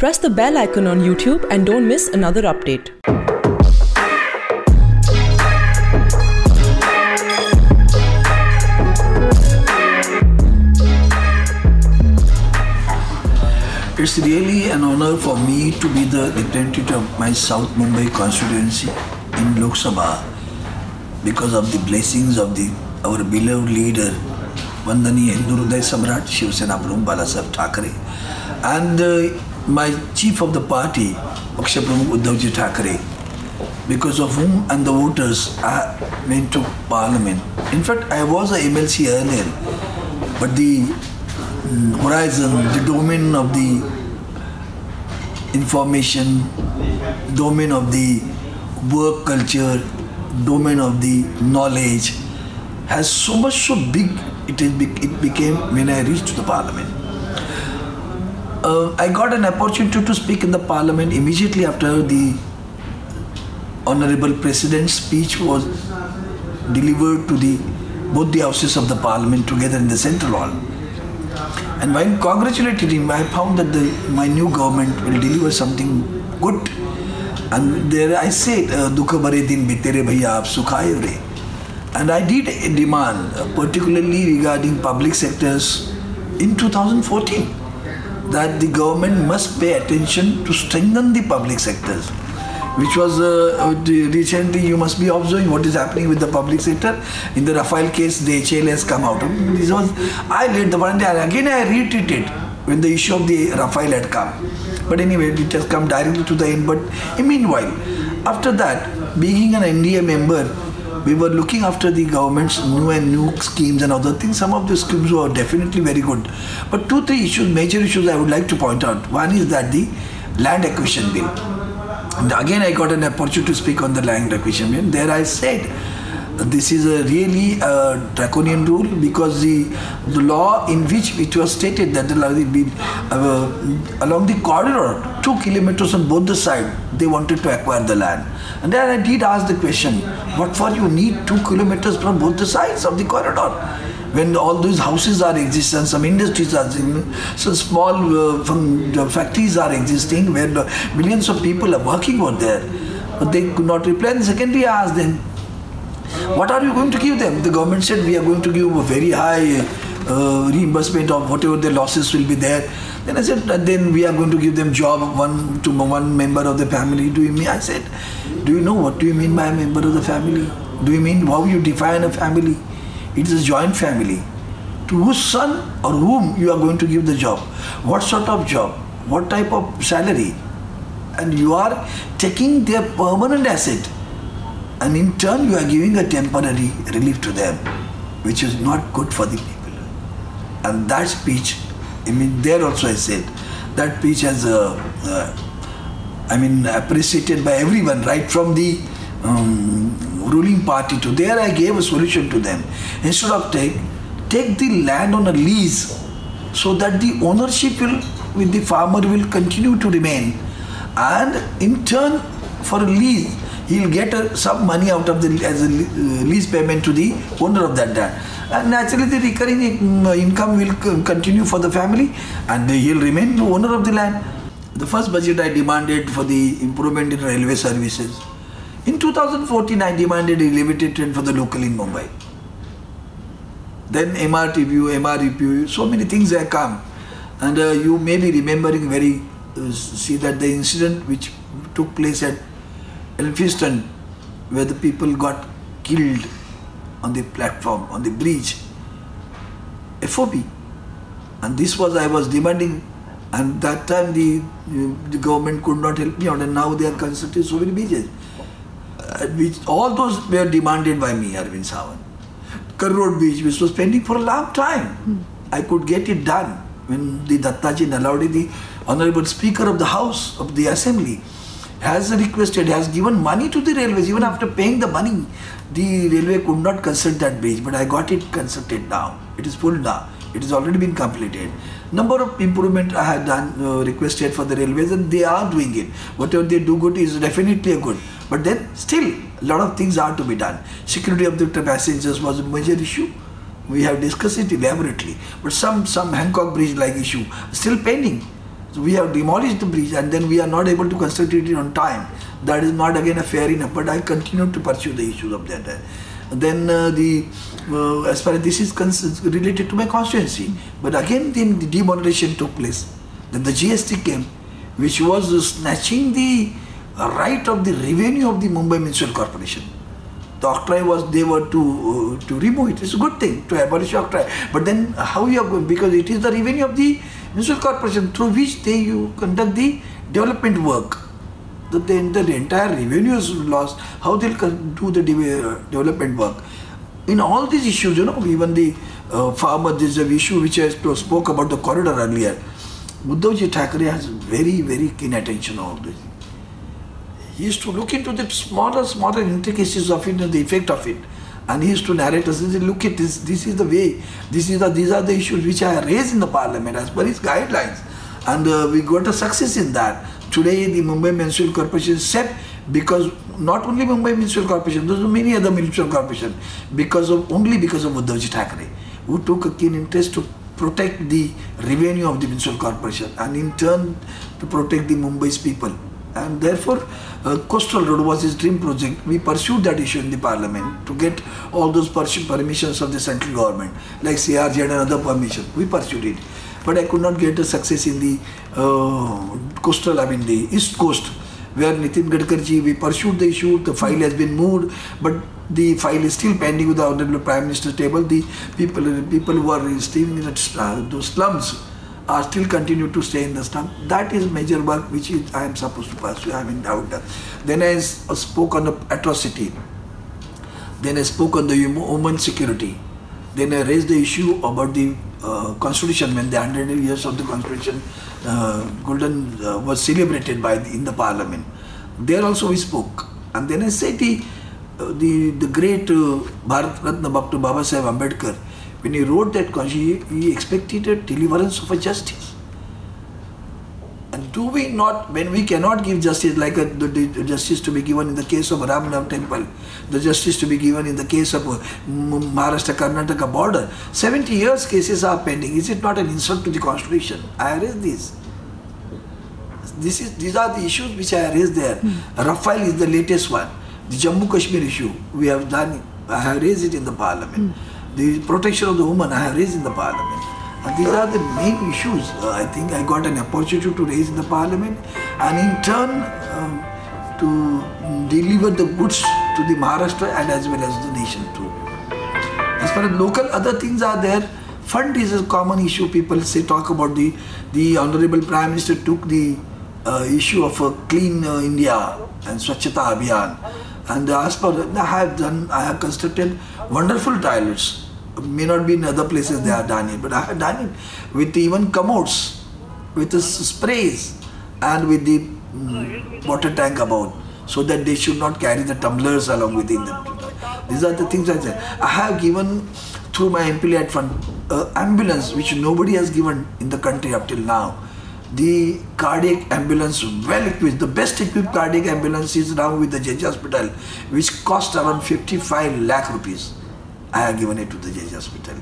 Press the bell icon on YouTube and don't miss another update. It's really an honor for me to be the representative of my South Mumbai constituency in Lok Sabha because of the blessings of our beloved leader, Vandaniya Hindu Hriday Samrat, Shiv Sena Pramukh Balasaheb Thackeray, and my chief of the party, Paksha Pramukh Uddhavji Thackeray, because of whom and the voters I went to parliament. In fact, I was a MLC earlier, but the horizon, the domain of the information, domain of the work culture, domain of the knowledge has so big it became when I reached the parliament. I got an opportunity to speak in the parliament immediately after the Honorable President's speech was delivered to both the houses of the parliament together in the central hall. And when congratulating him, I found that my new government will deliver something good. And there I said, "Dukha bare din bitere bhaiya aap sukhaye re." And I did a demand, particularly regarding public sectors in 2014, that the government must pay attention to strengthen the public sectors, which was recently you must be observing what is happening with the public sector. In the Rafale case, the HAL has come out. This was, I led the one day, and again I reiterated when the issue of the Rafale had come. But anyway, it has come directly to the end. But meanwhile, after that, being an NDA member, we were looking after the government's new schemes and other things. Some of the schemes were definitely very good. But 2-3 issues, major issues I would like to point out. One is that the land acquisition bill. And again, I got an opportunity to speak on the land acquisition bill. There I said, this is a really draconian rule because the law in which it was stated that along the corridor, 2 kilometers on both the sides, they wanted to acquire the land. And then I did ask the question, what for you need 2 kilometers from both the sides of the corridor? When all these houses are existing, some industries are existing, some small factories are existing where millions of people are working over there. But they could not reply. And secondly, I asked them, what are you going to give them? The government said, we are going to give a very high reimbursement of whatever the losses will be there. Then I said, then we are going to give them job, one member of the family. I said, do you know what do you mean by a member of the family? Do you mean how you define a family? It is a joint family. To whose son or whom you are going to give the job? What sort of job? What type of salary? And you are taking their permanent asset. And in turn, you are giving a temporary relief to them, which is not good for the people. And that speech, there also I said, that speech has, appreciated by everyone, right from the ruling party to there. I gave a solution to them. Instead of take the land on a lease, so that the ownership with the farmer will continue to remain, and in turn, for a lease, he will get some money out of as a lease payment to the owner of that land. And naturally the recurring income will continue for the family and he will remain the owner of the land. The first budget I demanded for the improvement in railway services. In 2014 I demanded a elevated train for the local in Mumbai. Then MR review, so many things have come. And you may be remembering see that the incident which took place at Elphinstone, where the people got killed on the platform, on the bridge, FOB. And this was, I was demanding, and that time the government could not help me out, and now they are constructing so many bridges. All those were demanded by me, Arvind Sawant. Road Beach, which was pending for a long time. I could get it done when the Dattaji Nalaudi, the Honorable Speaker of the House of the Assembly, has requested, has given money to the railways. Even after paying the money, the railway could not construct that bridge, but I got it constructed now. It is full now. It has already been completed. Number of improvement I had done, requested for the railways, and they are doing it. Whatever they do good is definitely a good. But then still, a lot of things are to be done. Security of the passengers was a major issue. We have discussed it elaborately. But some Hancock Bridge like issue still pending. So we have demolished the bridge and then we are not able to construct it on time. That is not again a fair enough, but I continue to pursue the issues of that. Then as far as this is related to my constituency, but again then the demonetization took place. Then the GST came, which was snatching the right of the revenue of the Mumbai Municipal Corporation. The octroi was, they were to remove it. It's a good thing to abolish octroi. But then how you are going, because it is the revenue of the municipal corporation through which you conduct the development work. The entire revenue is lost. How they'll do the development work? In all these issues, even the farmer, this is an issue which I spoke about the corridor earlier. Uddhavji Thackeray has very, very keen attention on all this. He used to look into the smaller intricacies of it and the effect of it. And he used to narrate us, look at this, this is the way, these are the issues which I raised in the parliament as per his guidelines. And we got a success in that. Today the Mumbai Municipal Corporation is set because not only Mumbai Municipal Corporation, there are many other municipal corporations, only because of Uddhavji Thackeray, who took a keen interest to protect the revenue of the municipal corporation and in turn to protect the Mumbai's people. And therefore, Coastal Road was his dream project. We pursued that issue in the parliament to get all those permissions of the central government, like CRZ and other permissions. We pursued it. But I could not get a success in the the East Coast, where Nitin Gadkarji, we pursued the issue. The file has been moved, but the file is still pending with the Honorable Prime Minister's table. The people who are staying in those slums are still continue to stay in the slum. That is major work which I am supposed to pursue. I am in doubt. Then I spoke on the atrocity. Then I spoke on the women security. Then I raised the issue about the constitution when the 100 years of the constitution golden was celebrated in the parliament. There also we spoke. And then I said the great Bharat Ratna Dr. Baba Saheb Ambedkar, when he wrote that constitution, he expected a deliverance of a justice. And do we not, when we cannot give justice, like the justice to be given in the case of Ramnath temple, the justice to be given in the case of Maharashtra-Karnataka border, 70 years cases are pending. Is it not an insult to the constitution? I raised this. These are the issues which I raised there. Rafale is the latest one. The Jammu Kashmir issue, we have done it. I have raised it in the parliament. The protection of the woman, I have raised in the parliament. And these are the main issues. I think I got an opportunity to raise in the parliament and in turn to deliver the goods to the Maharashtra and as well as the nation too. As far as local other things are there, fund is a common issue. People talk about the Honorable Prime Minister took the issue of a clean India and Swachhata Abhiyan. And as per I have constructed wonderful toilets. May not be in other places they have done it, but I have done it with even commodes, with the sprays and with the water tank about, so that they should not carry the tumblers along with them. These are the things I said. I have given through my MP fund ambulance which nobody has given in the country up till now. The cardiac ambulance, well equipped, the best equipped cardiac ambulance is now with the JJ Hospital, which cost around 55 lakh rupees. I have given it to the JJ Hospital.